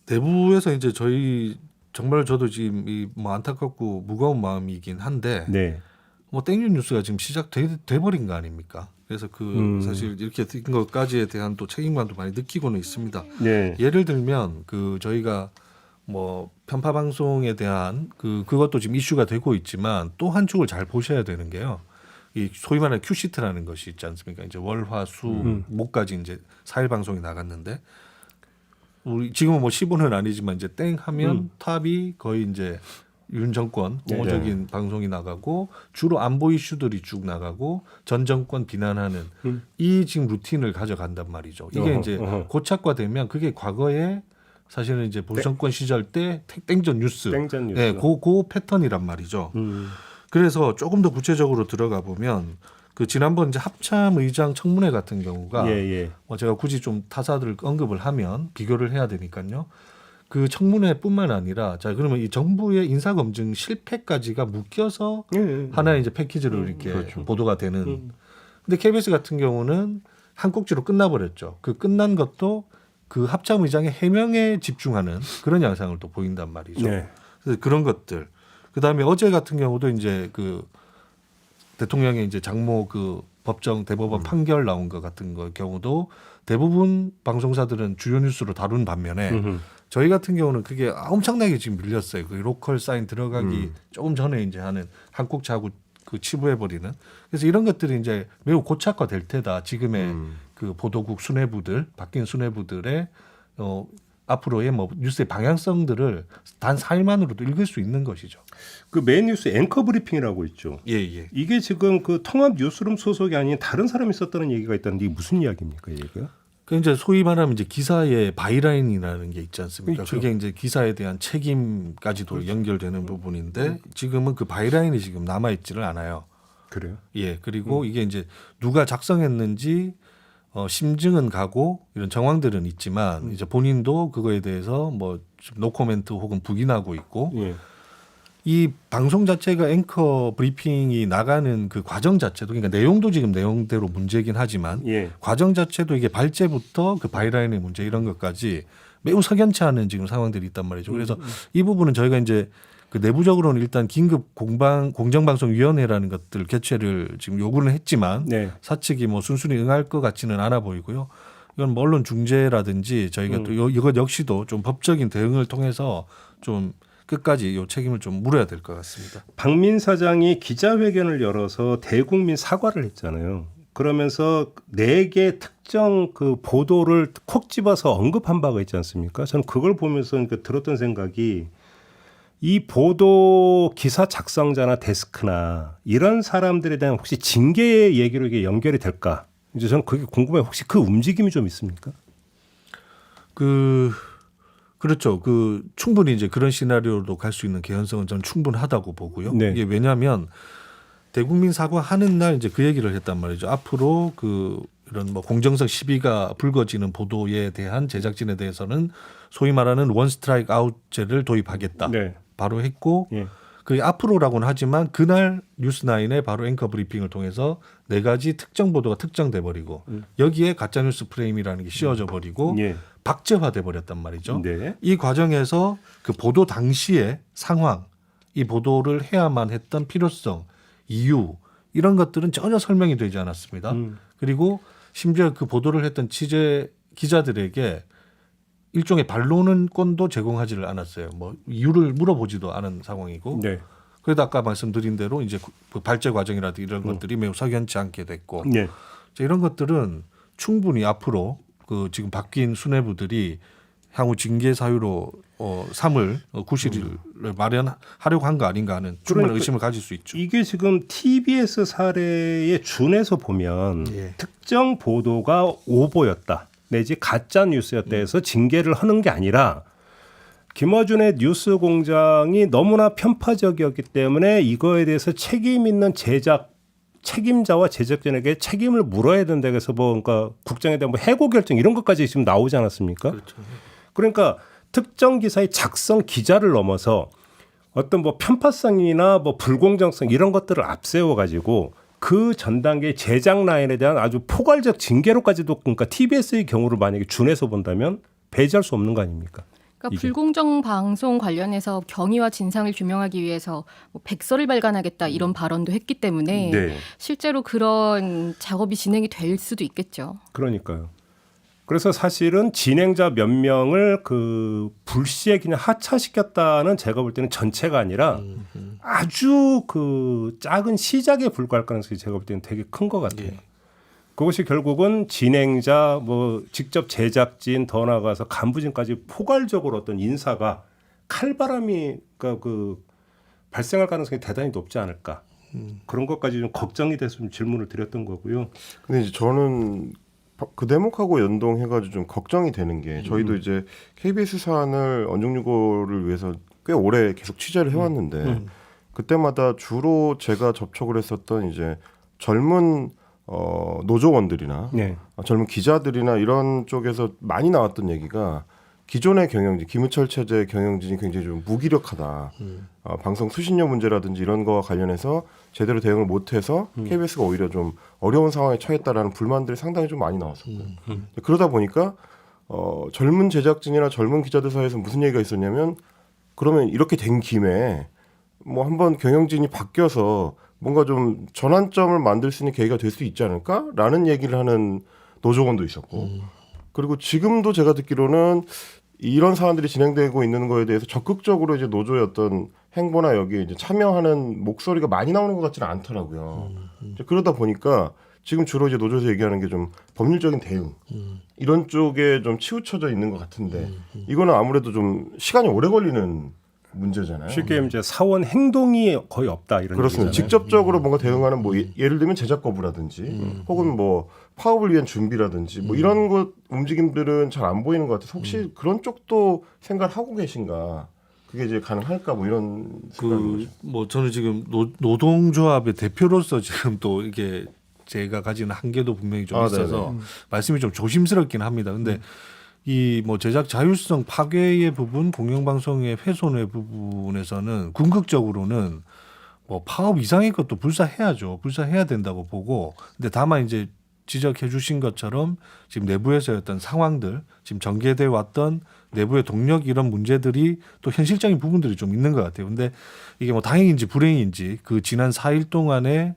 내부에서 이제 저희 정말 저도 지금 뭐 안타깝고 무거운 마음이긴 한데 네. 뭐 땡뉴 뉴스가 지금 시작돼 버린 거 아닙니까? 그래서 그 사실 이렇게 된 것까지에 대한 또 책임감도 많이 느끼고는 있습니다. 네. 예를 들면 그 저희가 뭐 편파 방송에 대한 그것도 지금 이슈가 되고 있지만 또 한쪽을 잘 보셔야 되는 게요. 이 소위 말하는 큐시트라는 것이 있지 않습니까? 이제 월화수 목까지 이제 4일 방송이 나갔는데 우리 지금은 뭐 15는 아니지만 이제 땡 하면 탑이 거의 이제 윤 정권 옹호적인 방송이 나가고 주로 안보 이슈들이 쭉 나가고 전 정권 비난하는 이 지금 루틴을 가져간단 말이죠. 이게 이제 고착화되면 그게 과거에 사실은 이제 보수 정권 시절 때 땡전 뉴스, 땡전 뉴스. 네, 그 패턴이란 말이죠. 그래서 조금 더 구체적으로 들어가 보면 그 지난번 이제 합참 의장 청문회 같은 경우가 예. 뭐 제가 굳이 좀 타사들을 언급을 하면 비교를 해야 되니까요. 그 청문회뿐만 아니라 자 그러면 이 정부의 인사 검증 실패까지가 묶여서 하나의 이제 패키지로 이렇게 그렇죠. 보도가 되는. 근데 KBS 같은 경우는 한 꼭지로 끝나버렸죠. 그 끝난 것도 그 합참 의장의 해명에 집중하는 그런 양상을 또 보인단 말이죠. 네. 그래서 그런 것들. 그다음에 어제 같은 경우도 이제 그 대통령의 이제 장모 그 법정 대법원 판결 나온 것 같은 거 경우도 대부분 방송사들은 주요 뉴스로 다룬 반면에 저희 같은 경우는 그게 엄청나게 지금 밀렸어요. 그 로컬 사인 들어가기 조금 전에 이제 하는 한 꼭지 하고 그 치부해버리는. 그래서 이런 것들이 이제 매우 고착화될 테다. 지금의 그 보도국 수뇌부들, 바뀐 수뇌부들의 앞으로의 뭐 뉴스의 방향성들을 단 4일만으로도 읽을 수 있는 것이죠. 그 메인 뉴스 앵커 브리핑이라고 있죠. 예. 이게 지금 그 통합 뉴스룸 소속이 아닌 다른 사람이 썼다는 얘기가 있다는데 이게 무슨 이야기입니까, 얘기가? 그 이제 소위 말하면 이제 기사의 바이라인이라는 게 있지 않습니까? 그렇죠. 그게 이제 기사에 대한 책임까지도 연결되는 부분인데 지금은 그 바이라인이 지금 남아 있지를 않아요. 그래요? 예. 그리고 이게 이제 누가 작성했는지 심증은 가고 이런 정황들은 있지만 이제 본인도 그거에 대해서 뭐 노코멘트 혹은 부인하고 있고 예. 이 방송 자체가 앵커 브리핑이 나가는 그 과정 자체도 그러니까 내용도 지금 내용대로 문제긴 하지만 예. 과정 자체도 이게 발제부터 그 바이라인의 문제 이런 것까지 매우 석연치 않은 지금 상황들이 있단 말이죠. 그래서 이 부분은 저희가 이제 그 내부적으로는 일단 긴급 공정방송위원회라는 것들 개최를 지금 요구는 했지만 네. 사측이 뭐 순순히 응할 것 같지는 않아 보이고요. 이건 뭐 언론 중재라든지 저희가 또 이것 역시도 좀 법적인 대응을 통해서 좀 끝까지 이 책임을 좀 물어야 될 것 같습니다. 박민 사장이 기자회견을 열어서 대국민 사과를 했잖아요. 그러면서 4개 특정 그 보도를 콕 집어서 언급한 바가 있지 않습니까? 저는 그걸 보면서 그러니까 들었던 생각이 이 보도 기사 작성자나 데스크나 이런 사람들에 대한 혹시 징계 얘기로 이게 연결이 될까? 이제 저는 그게 궁금해요. 혹시 그 움직임이 좀 있습니까? 그렇죠. 충분히 이제 그런 시나리오로 갈 수 있는 개연성은 저는 충분하다고 보고요. 네. 이게 왜냐하면 대국민 사과하는 날 이제 그 얘기를 했단 말이죠. 앞으로 이런 뭐 공정성 시비가 불거지는 보도에 대한 제작진에 대해서는 소위 말하는 원 스트라이크 아웃제를 도입하겠다. 네. 바로 했고 예. 그게 앞으로라고는 하지만 그날 뉴스나인의 바로 앵커 브리핑을 통해서 4가지 특정 보도가 특정돼 버리고 여기에 가짜 뉴스 프레임이라는 게 씌워져 버리고 예. 박제화돼 버렸단 말이죠. 네. 이 과정에서 그 보도 당시의 상황, 이 보도를 해야만 했던 필요성, 이유 이런 것들은 전혀 설명이 되지 않았습니다. 그리고 심지어 그 보도를 했던 취재 기자들에게 일종의 반론권도 제공하지를 않았어요. 뭐 이유를 물어보지도 않은 상황이고. 네. 그래도 아까 말씀드린 대로 이제 그 발제 과정이라든지 이런 것들이 매우 석연치 않게 됐고. 네. 이런 것들은 충분히 앞으로 그 지금 바뀐 수뇌부들이 향후 징계 사유로 삼을 구실을 마련하려고 한 거 아닌가 하는 충분한 그러니까 의심을 가질 수 있죠. 이게 지금 TBS 사례에 준해서 보면 예. 특정 보도가 오보였다 내지 가짜 뉴스였다 해서 징계를 하는 게 아니라 김어준의 뉴스 공장이 너무나 편파적이었기 때문에 이거에 대해서 책임 있는 책임자와 제작진에게 책임을 물어야 된다 해서 뭐 그러니까 국장에 대한 뭐 해고 결정 이런 것까지 지금 나오지 않았습니까? 그렇죠. 그러니까 특정 기사의 작성 기자를 넘어서 어떤 뭐 편파성이나 뭐 불공정성 이런 것들을 앞세워 가지고 그 전 단계 제작 라인에 대한 아주 포괄적 징계로까지도 그러니까 TBS의 경우를 만약에 준해서 본다면 배제할 수 없는 거 아닙니까? 그러니까 이게. 불공정 방송 관련해서 경위와 진상을 규명하기 위해서 뭐 백서를 발간하겠다 이런 발언도 했기 때문에 네. 실제로 그런 작업이 진행이 될 수도 있겠죠. 그러니까요. 그래서 사실은 진행자 몇 명을 그 불시에 그냥 하차시켰다는 제가 볼 때는 전체가 아니라 아주 그 작은 시작에 불과할 가능성이 제가 볼 때는 되게 큰 것 같아요. 예. 그것이 결국은 진행자, 뭐 직접 제작진 더 나아가서 간부진까지 포괄적으로 어떤 인사가 칼바람이 그러니까 그 발생할 가능성이 대단히 높지 않을까. 그런 것까지 좀 걱정이 돼서 좀 질문을 드렸던 거고요. 근데 이제 저는 그 대목하고 연동해가지고 좀 걱정이 되는 게 저희도 이제 KBS 사안을 언중유고를 위해서 꽤 오래 계속 취재를 해왔는데 그때마다 주로 제가 접촉을 했었던 이제 젊은 노조원들이나 네. 젊은 기자들이나 이런 쪽에서 많이 나왔던 얘기가 기존의 경영진, 김우철 체제 경영진이 굉장히 좀 무기력하다. 방송 수신료 문제라든지 이런 거와 관련해서 제대로 대응을 못해서 KBS가 오히려 좀 어려운 상황에 처했다라는 불만들이 상당히 좀 많이 나왔었고요. 그러다 보니까 젊은 제작진이나 젊은 기자들 사이에서 무슨 얘기가 있었냐면 그러면 이렇게 된 김에 뭐 한번 경영진이 바뀌어서 뭔가 좀 전환점을 만들 수 있는 계기가 될 수 있지 않을까라는 얘기를 하는 노조원도 있었고 그리고 지금도 제가 듣기로는 이런 사안들이 진행되고 있는 거에 대해서 적극적으로 이제 노조의 어떤 행보나 여기에 이제 참여하는 목소리가 많이 나오는 것 같지는 않더라고요. 이제 그러다 보니까 지금 주로 이제 노조에서 얘기하는 게 좀 법률적인 대응 이런 쪽에 좀 치우쳐져 있는 것 같은데 이거는 아무래도 좀 시간이 오래 걸리는 문제잖아요. 쉽게 이제 사원 행동이 거의 없다 이런 그렇습니다. 얘기잖아요. 직접적으로 뭔가 대응하는 뭐 예를 들면 제작 거부라든지 혹은 뭐 파업을 위한 준비라든지 뭐 이런 것 움직임들은 잘 안 보이는 것 같아서 혹시 그런 쪽도 생각을 하고 계신가? 그게 이제 가능할까? 뭐 이런 생각이 뭐 저는 지금 노동조합의 대표로서 지금 또 이게 제가 가지는 한계도 분명히 좀 있어서 말씀이 좀 조심스럽긴 합니다. 근데 이 뭐 제작 자율성 파괴의 부분, 공영방송의 훼손의 부분에서는 궁극적으로는 뭐 파업 이상의 것도 불사해야죠. 불사해야 된다고 보고. 근데 다만 이제 지적해 주신 것처럼 지금 내부에서의 어떤 상황들, 지금 전개돼 왔던 내부의 동력 이런 문제들이 또 현실적인 부분들이 좀 있는 것 같아요. 근데 이게 뭐 다행인지 불행인지 그 지난 4일 동안에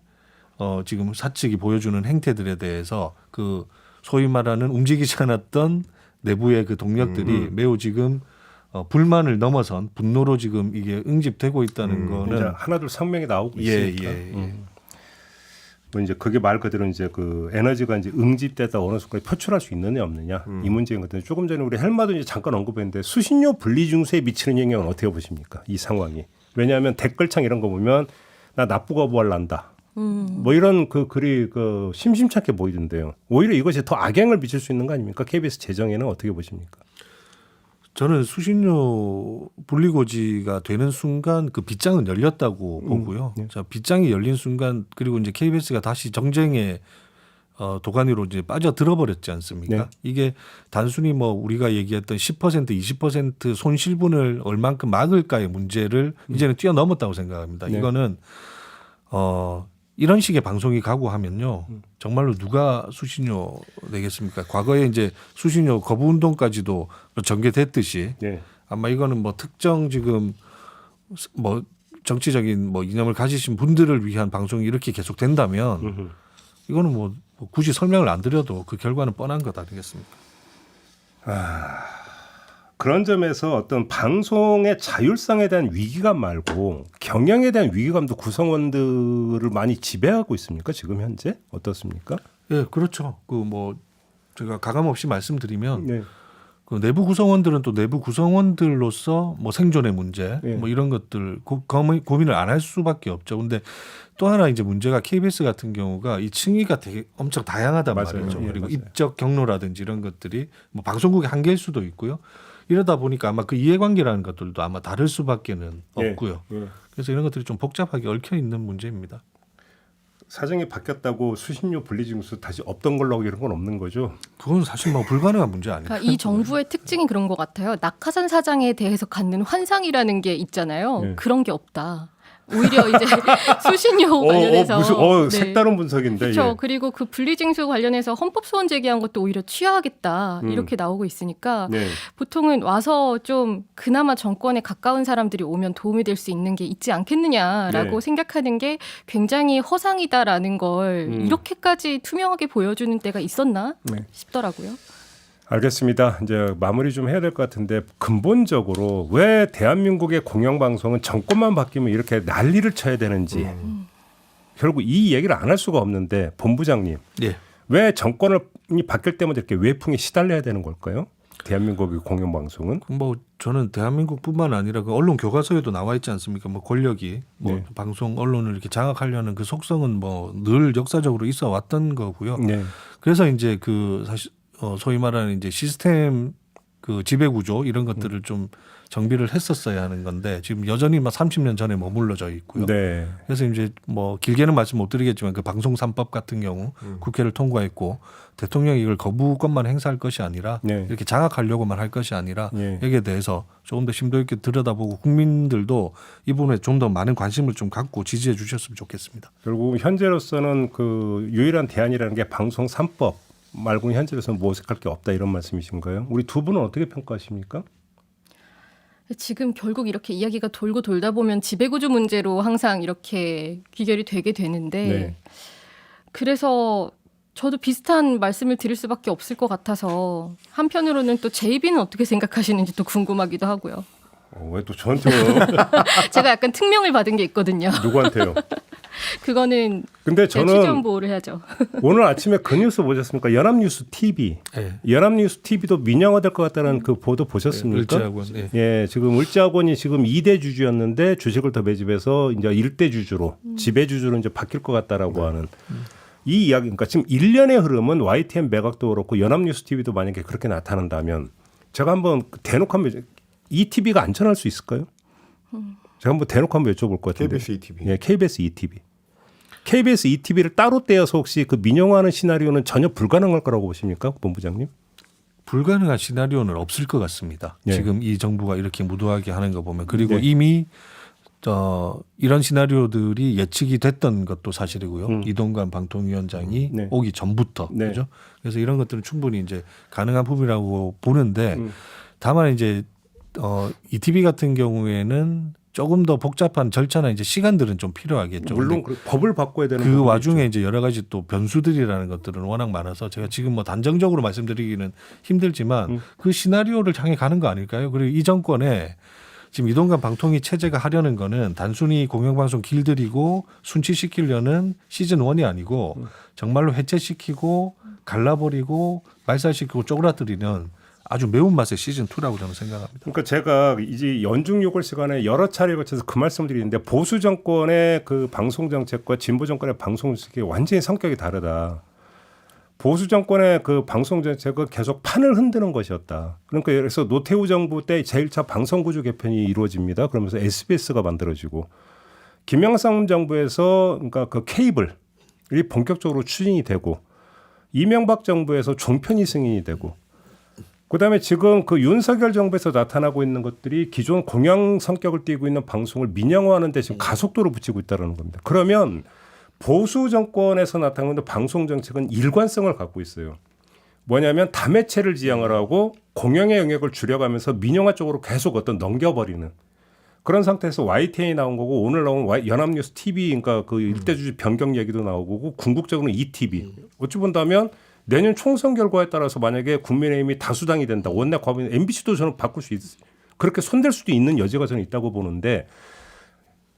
지금 사측이 보여주는 행태들에 대해서 그 소위 말하는 움직이지 않았던 내부의 그 동력들이 매우 지금 불만을 넘어선 분노로 지금 이게 응집되고 있다는 이제 거는 하나둘 성명이 나오고 예, 있으니까. 예. 뭐 이제 그게 말 그대로 이제 그 에너지가 이제 응집되다 어느 순간에 표출할 수 있느냐 없느냐 이 문제인 것 같은데 조금 전에 우리 헬마도 이제 잠깐 언급했는데 수신료 분리 징수에 미치는 영향은 어떻게 보십니까? 이 상황이. 왜냐하면 댓글창 이런 거 보면 나 납부가 부활난다. 뭐 이런 그 글이 그 심심찮게 보이던데요. 오히려 이것이 더 악영을 미칠 수 있는 거 아닙니까? KBS 재정에는 어떻게 보십니까? 저는 수신료 분리고지가 되는 순간 그 빗장은 열렸다고 보고요. 예. 자, 빗장이 열린 순간 그리고 이제 KBS가 다시 정쟁의 도가니로 이제 빠져 들어버렸지 않습니까? 네. 이게 단순히 뭐 우리가 얘기했던 10% 20% 손실분을 얼만큼 막을까의 문제를 이제는 뛰어넘었다고 생각합니다. 네. 이거는 이런 식의 방송이 가고 하면요. 정말로 누가 수신료 내겠습니까? 과거에 이제 수신료 거부 운동까지도 전개됐듯이 네. 아마 이거는 뭐 특정 지금 뭐 정치적인 뭐 이념을 가지신 분들을 위한 방송이 이렇게 계속 된다면 이거는 뭐 굳이 설명을 안 드려도 그 결과는 뻔한 것 아니겠습니까? 그런 점에서 어떤 방송의 자율성에 대한 위기감 말고 경영에 대한 위기감도 구성원들을 많이 지배하고 있습니까? 지금 현재 어떻습니까? 예, 그렇죠. 그 뭐 제가 가감 없이 말씀드리면 네. 그 내부 구성원들은 또 내부 구성원들로서 뭐 생존의 문제 예. 뭐 이런 것들 고민을 안 할 수밖에 없죠. 근데 또 하나 이제 문제가 KBS 같은 경우가 이 층위가 되게 엄청 다양하단 맞아요. 말이죠. 예, 그리고 맞아요. 입적 경로라든지 이런 것들이 뭐 방송국의 한계일 수도 있고요. 이러다 보니까 아마 그 이해관계라는 것들도 아마 다를 수밖에는 예. 없고요. 예. 그래서 이런 것들이 좀 복잡하게 얽혀 있는 문제입니다. 사정이 바뀌었다고 수신료 분리징수 다시 없던 걸로 하고 이런 건 없는 거죠? 그건 사실 뭐 불가능한 문제 아니에요. 그러니까 이 정부의 특징이 그런 것 같아요. 낙하산 사장에 대해서 갖는 환상이라는 게 있잖아요. 네. 그런 게 없다. 오히려 이제 수신료 관련해서 무슨 네. 색다른 분석인데. 그렇죠. 예. 그리고 그 분리징수 관련해서 헌법 소원 제기한 것도 오히려 취하하겠다 이렇게 나오고 있으니까 네. 보통은 와서 좀 그나마 정권에 가까운 사람들이 오면 도움이 될 수 있는 게 있지 않겠느냐라고 네. 생각하는 게 굉장히 허상이다라는 걸 이렇게까지 투명하게 보여주는 때가 있었나 네. 싶더라고요. 알겠습니다. 이제 마무리 좀 해야 될 것 같은데 근본적으로 왜 대한민국의 공영방송은 정권만 바뀌면 이렇게 난리를 쳐야 되는지 결국 이 얘기를 안 할 수가 없는데 본부장님 예. 왜 정권이 바뀔 때마다 이렇게 외풍에 시달려야 되는 걸까요? 대한민국의 공영방송은 뭐 저는 대한민국뿐만 아니라 그 언론 교과서에도 나와 있지 않습니까? 뭐 권력이 뭐 네. 방송 언론을 이렇게 장악하려는 그 속성은 뭐 늘 역사적으로 있어 왔던 거고요. 네. 그래서 이제 그 사실 소위 말하는 이제 시스템 그 지배 구조 이런 것들을 좀 정비를 했었어야 하는 건데 지금 여전히 막 30년 전에 머물러져 있고요. 네. 그래서 이제 뭐 길게는 말씀 못 드리겠지만 그 방송 3법 같은 경우 국회를 통과했고 대통령이 이걸 거부권만 행사할 것이 아니라 네. 이렇게 장악하려고만 할 것이 아니라 네. 여기에 대해서 조금 더 심도 있게 들여다보고 국민들도 이 부분에 좀 더 많은 관심을 좀 갖고 지지해 주셨으면 좋겠습니다. 결국 현재로서는 그 유일한 대안이라는 게 방송 3법 말고는 현재로서는 모색할 게 없다 이런 말씀이신가요? 우리 두 분은 어떻게 평가하십니까? 지금 결국 이렇게 이야기가 돌고 돌다 보면 지배구조 문제로 항상 이렇게 귀결이 되게 되는데 네. 그래서 저도 비슷한 말씀을 드릴 수밖에 없을 것 같아서 한편으로는 또 JB는 어떻게 생각하시는지 또 궁금하기도 하고요. 왜 또 저한테요? 제가 약간 특명을 받은 게 있거든요. 누구한테요? 그거는 근데 취재 저는 보호를 해야죠. 오늘 아침에 그 뉴스 보셨습니까? 연합뉴스 TV. 네. 연합뉴스 TV도 민영화될 것 같다는 그 보도 보셨습니까? 을지학원. 네. 예, 지금 을지학원이 지금 2대 주주였는데 주식을 더 매집해서 이제 1대 주주로 지배 주주로 이제 바뀔 것 같다라고 하는 이 이야기. 그러니까 지금 일련의 흐름은 YTN 매각도 그렇고 연합뉴스 TV도 만약에 그렇게 나타난다면 제가 한번 대놓고 한번 이 TV가 안전할 수 있을까요? 제가 한번 대놓고 한번 여쭤볼 것 같은데. KBS ETV. 예, KBS ETV. KBS ETV를 따로 떼어서 혹시 그 민영화하는 시나리오는 전혀 불가능할 거라고 보십니까, 본부장님? 불가능한 시나리오는 없을 것 같습니다. 네. 지금 이 정부가 이렇게 무도하게 하는 거 보면 그리고 네. 이미 이런 시나리오들이 예측이 됐던 것도 사실이고요. 이동관 방통위원장이 네. 오기 전부터 네. 그죠? 그래서 이런 것들은 충분히 이제 가능한 부분이라고 보는데 다만 이제 ETB 같은 경우에는 조금 더 복잡한 절차나 이제 시간들은 좀 필요하겠죠. 물론 법을 바꿔야 되는 그 부분이 와중에 있죠. 이제 여러 가지 또 변수들이라는 것들은 워낙 많아서 제가 지금 뭐 단정적으로 말씀드리기는 힘들지만 그 시나리오를 향해 가는 거 아닐까요? 그리고 이 정권에 지금 이동관 방통위 체제가 하려는 거는 단순히 공영방송 길들이고 순치시키려는 시즌 1이 아니고 정말로 해체시키고 갈라버리고 말살시키고 쪼그라뜨리는 아주 매운맛의 시즌 2라고 저는 생각합니다. 그러니까 제가 이제 연중 6월 시간에 여러 차례 거쳐서 그 말씀을 드리는데 보수 정권의 그 방송 정책과 진보 정권의 방송 정책이 완전히 성격이 다르다. 보수 정권의 그 방송 정책은 계속 판을 흔드는 것이었다. 그러니까 그래서 노태우 정부 때 제1차 방송구조 개편이 이루어집니다. 그러면서 SBS가 만들어지고 김영삼 정부에서 그러니까 그 케이블이 본격적으로 추진이 되고 이명박 정부에서 종편이 승인이 되고 그다음에 지금 그 윤석열 정부에서 나타나고 있는 것들이 기존 공영 성격을 띠고 있는 방송을 민영화하는 데 지금 가속도를 붙이고 있다는 겁니다. 그러면 보수 정권에서 나타나는 방송 정책은 일관성을 갖고 있어요. 뭐냐면 다매체를 지향을 하고 공영의 영역을 줄여가면서 민영화 쪽으로 계속 어떤 넘겨버리는 그런 상태에서 YTN이 나온 거고 오늘 나온 연합뉴스 TV 그러니까 그 일대주주 변경 얘기도 나오고 궁극적으로는 ETV. 어찌 본다면 내년 총선 결과에 따라서 만약에 국민의힘이 다수당이 된다. 원내 과반 MBC도 저는 바꿀 수 그렇게 손댈 수도 있는 여지가 저는 있다고 보는데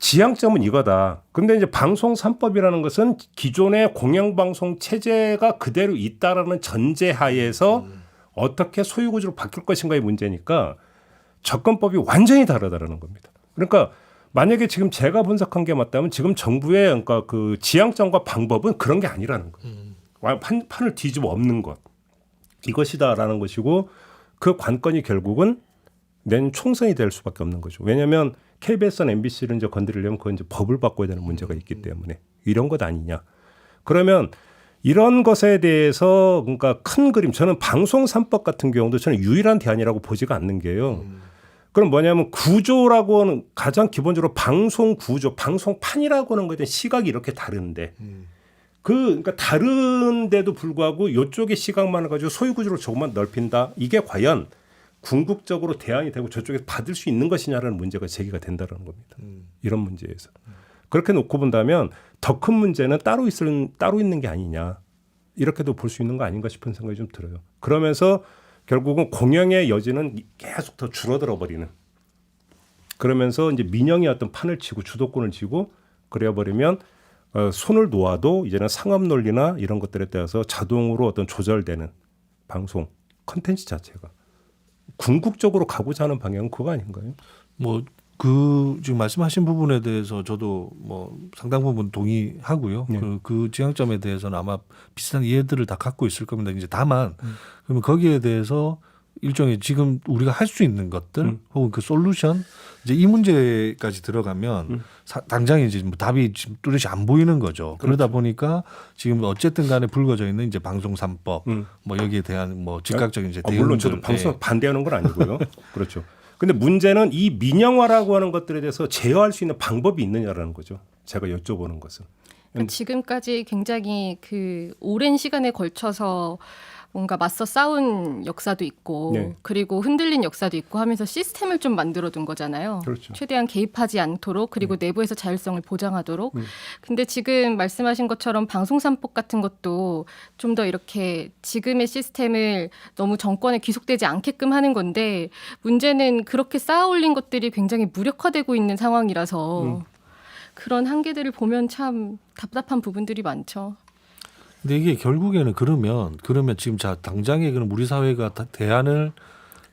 지향점은 이거다. 근데 이제 방송 3법이라는 것은 기존의 공영방송 체제가 그대로 있다라는 전제하에서 어떻게 소유구조로 바뀔 것인가의 문제니까 접근법이 완전히 다르다라는 겁니다. 그러니까 만약에 지금 제가 분석한 게 맞다면 지금 정부의 그러니까 그 지향점과 방법은 그런 게 아니라는 거예요. 판을 뒤집어 엎는 것 이것이다라는 것이고 그 관건이 결국은 내년 총선이 될 수밖에 없는 거죠. 왜냐하면 KBS나 MBC를 이제 건드리려면 그건 이제 법을 바꿔야 되는 문제가 있기 때문에 이런 것 아니냐. 그러면 이런 것에 대해서 그러니까 큰 그림 저는 방송 3법 같은 경우도 저는 유일한 대안이라고 보지가 않는 게요. 그럼 뭐냐면 구조라고 하는 가장 기본적으로 방송 구조, 방송판이라고 하는 것에 대한 시각이 이렇게 다른데 그러니까 다른데도 불구하고 이쪽의 시각만을 가지고 소유 구조를 조금만 넓힌다. 이게 과연 궁극적으로 대안이 되고 저쪽에 받을 수 있는 것이냐라는 문제가 제기가 된다는 겁니다. 이런 문제에서. 그렇게 놓고 본다면 더 큰 문제는 따로 있는 게 아니냐. 이렇게도 볼 수 있는 거 아닌가 싶은 생각이 좀 들어요. 그러면서 결국은 공영의 여지는 계속 더 줄어들어 버리는. 그러면서 이제 민영이 어떤 판을 치고 주도권을 쥐고 그래 버리면 손을 놓아도 이제는 상업 논리나 이런 것들에 따라서 자동으로 어떤 조절되는 방송 컨텐츠 자체가 궁극적으로 가고자 하는 방향은 그거 아닌가요? 뭐 그 지금 말씀하신 부분에 대해서 저도 뭐 상당 부분 동의하고요. 네. 그 지향점에 대해서는 아마 비슷한 이해들을 다 갖고 있을 겁니다. 이제 다만 그러면 거기에 대해서 일종의 지금 우리가 할 수 있는 것들 혹은 그 솔루션 이제 이 문제까지 들어가면 당장 이제 뭐 답이 지금 뚜렷이 안 보이는 거죠. 그러다 보니까 지금 어쨌든 간에 불거져 있는 이제 방송 3법 뭐 여기에 대한 뭐 즉각적인 이제 대응들. 물론 저도 방송 반대하는 건 아니고요. 그렇죠. 근데 문제는 이 민영화라고 하는 것들에 대해서 제어할 수 있는 방법이 있느냐라는 거죠. 제가 여쭤보는 것은. 그러니까 지금까지 굉장히 그 오랜 시간에 걸쳐서 뭔가 맞서 싸운 역사도 있고 네. 그리고 흔들린 역사도 있고 하면서 시스템을 좀 만들어둔 거잖아요. 그렇죠. 최대한 개입하지 않도록 그리고 내부에서 자율성을 보장하도록. 근데 지금 말씀하신 것처럼 방송 3법 같은 것도 좀 더 이렇게 지금의 시스템을 너무 정권에 귀속되지 않게끔 하는 건데 문제는 그렇게 쌓아올린 것들이 굉장히 무력화되고 있는 상황이라서 그런 한계들을 보면 참 답답한 부분들이 많죠. 근데 이게 결국에는 그러면 지금 당장에 그럼 우리 사회가 대안을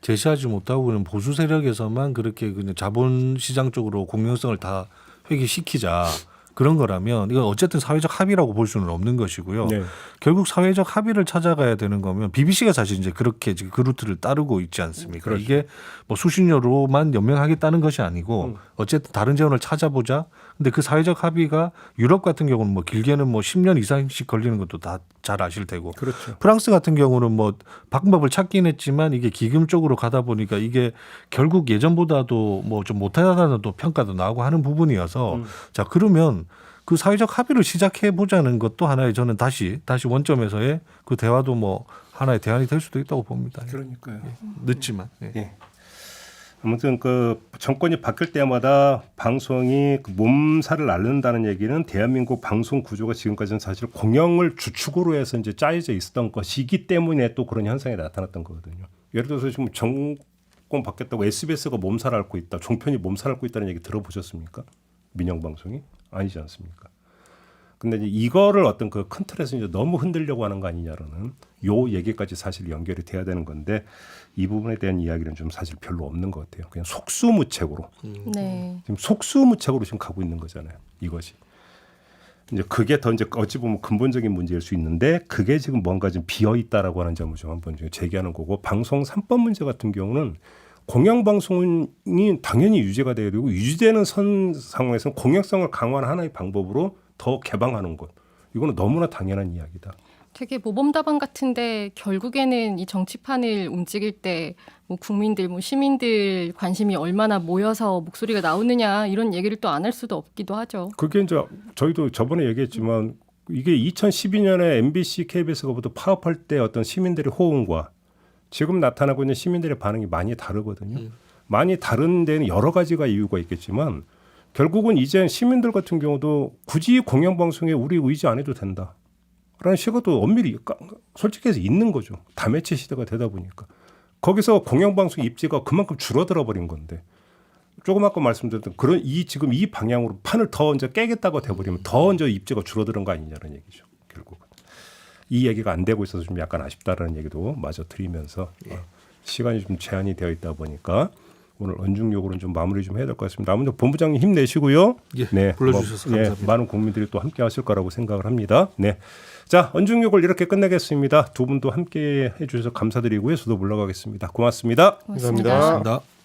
제시하지 못하고 그냥 보수 세력에서만 그렇게 그냥 자본시장 쪽으로 공영성을 다 회귀시키자 그런 거라면 이건 어쨌든 사회적 합의라고 볼 수는 없는 것이고요. 네. 결국 사회적 합의를 찾아가야 되는 거면 BBC가 사실 이제 그렇게 지금 그 루트를 따르고 있지 않습니까? 그렇죠. 이게 뭐 수십 년으로만 연명하겠다는 것이 아니고 어쨌든 다른 재원을 찾아보자. 근데 그 사회적 합의가 유럽 같은 경우는 뭐 길게는 뭐 10년 이상씩 걸리는 것도 다 잘 아실 테고 그렇죠. 프랑스 같은 경우는 뭐 방법을 찾긴 했지만 이게 기금 쪽으로 가다 보니까 이게 결국 예전보다도 뭐 좀 못하다는 또 평가도 나오고 하는 부분이어서 자 그러면 그 사회적 합의를 시작해 보자는 것도 하나의 저는 다시 원점에서의 그 대화도 뭐 하나의 대안이 될 수도 있다고 봅니다. 그러니까요. 늦지만. 예. 예. 아무튼 그 정권이 바뀔 때마다 방송이 그 몸살을 앓는다는 얘기는 대한민국 방송 구조가 지금까지는 사실 공영을 주축으로 해서 이제 짜여져 있었던 것이기 때문에 또 그런 현상이 나타났던 거거든요. 예를 들어서 지금 정권 바뀌었다고 SBS가 몸살 앓고 있다, 종편이 몸살 앓고 있다는 얘기 들어보셨습니까? 민영 방송이 아니지 않습니까? 근데 이제 이거를 어떤 그 큰 틀에서 이제 너무 흔들려고 하는 거 아니냐라는 요 얘기까지 사실 연결이 돼야 되는 건데 이 부분에 대한 이야기는 좀 사실 별로 없는 것 같아요. 그냥 속수무책으로 네. 지금 속수무책으로 지금 가고 있는 거잖아요. 이것이 이제 그게 더 이제 어찌 보면 근본적인 문제일 수 있는데 그게 지금 뭔가 좀 비어 있다라고 하는 점을 좀 한번 좀 제기하는 거고 방송 3법 문제 같은 경우는 공영방송이 당연히 유지가 돼야 되고 유지되는 선 상황에서는 공영성을 강화하는 하나의 방법으로 더 개방하는 것. 이거는 너무나 당연한 이야기다. 되게 모범답안 같은데 결국에는 이 정치판을 움직일 때 뭐 국민들, 뭐 시민들 관심이 얼마나 모여서 목소리가 나오느냐 이런 얘기를 또 안 할 수도 없기도 하죠. 그게 이제 저희도 저번에 얘기했지만 이게 2012년에 MBC, KBS가 모두 파업할 때 어떤 시민들의 호응과 지금 나타나고 있는 시민들의 반응이 많이 다르거든요. 많이 다른 데는 여러 가지가 이유가 있겠지만 결국은 이제 시민들 같은 경우도 굳이 공영방송에 우리 의지 안 해도 된다. 라는 시각도 엄밀히 솔직해서 있는 거죠. 다매체 시대가 되다 보니까. 거기서 공영방송 입지가 그만큼 줄어들어 버린 건데 조금 아까 말씀드렸던 그런 지금 이 방향으로 판을 더 이제 깨겠다고 돼버리면 더 이제 입지가 줄어드는 거 아니냐는 얘기죠. 결국은. 이 얘기가 안 되고 있어서 좀 약간 아쉽다라는 얘기도 마저 드리면서 시간이 좀 제한이 되어 있다 보니까 오늘 언중역으로는 좀 마무리 좀 해야 될 것 같습니다. 아무튼 본부장님 힘내시고요. 예, 네, 불러주셔서 감사합니다. 많은 국민들이 또 함께 하실 거라고 생각을 합니다. 네, 자 언중역을 이렇게 끝내겠습니다. 두 분도 함께 해주셔서 감사드리고요. 저도 물러가겠습니다. 고맙습니다. 고맙습니다. 감사합니다. 감사합니다.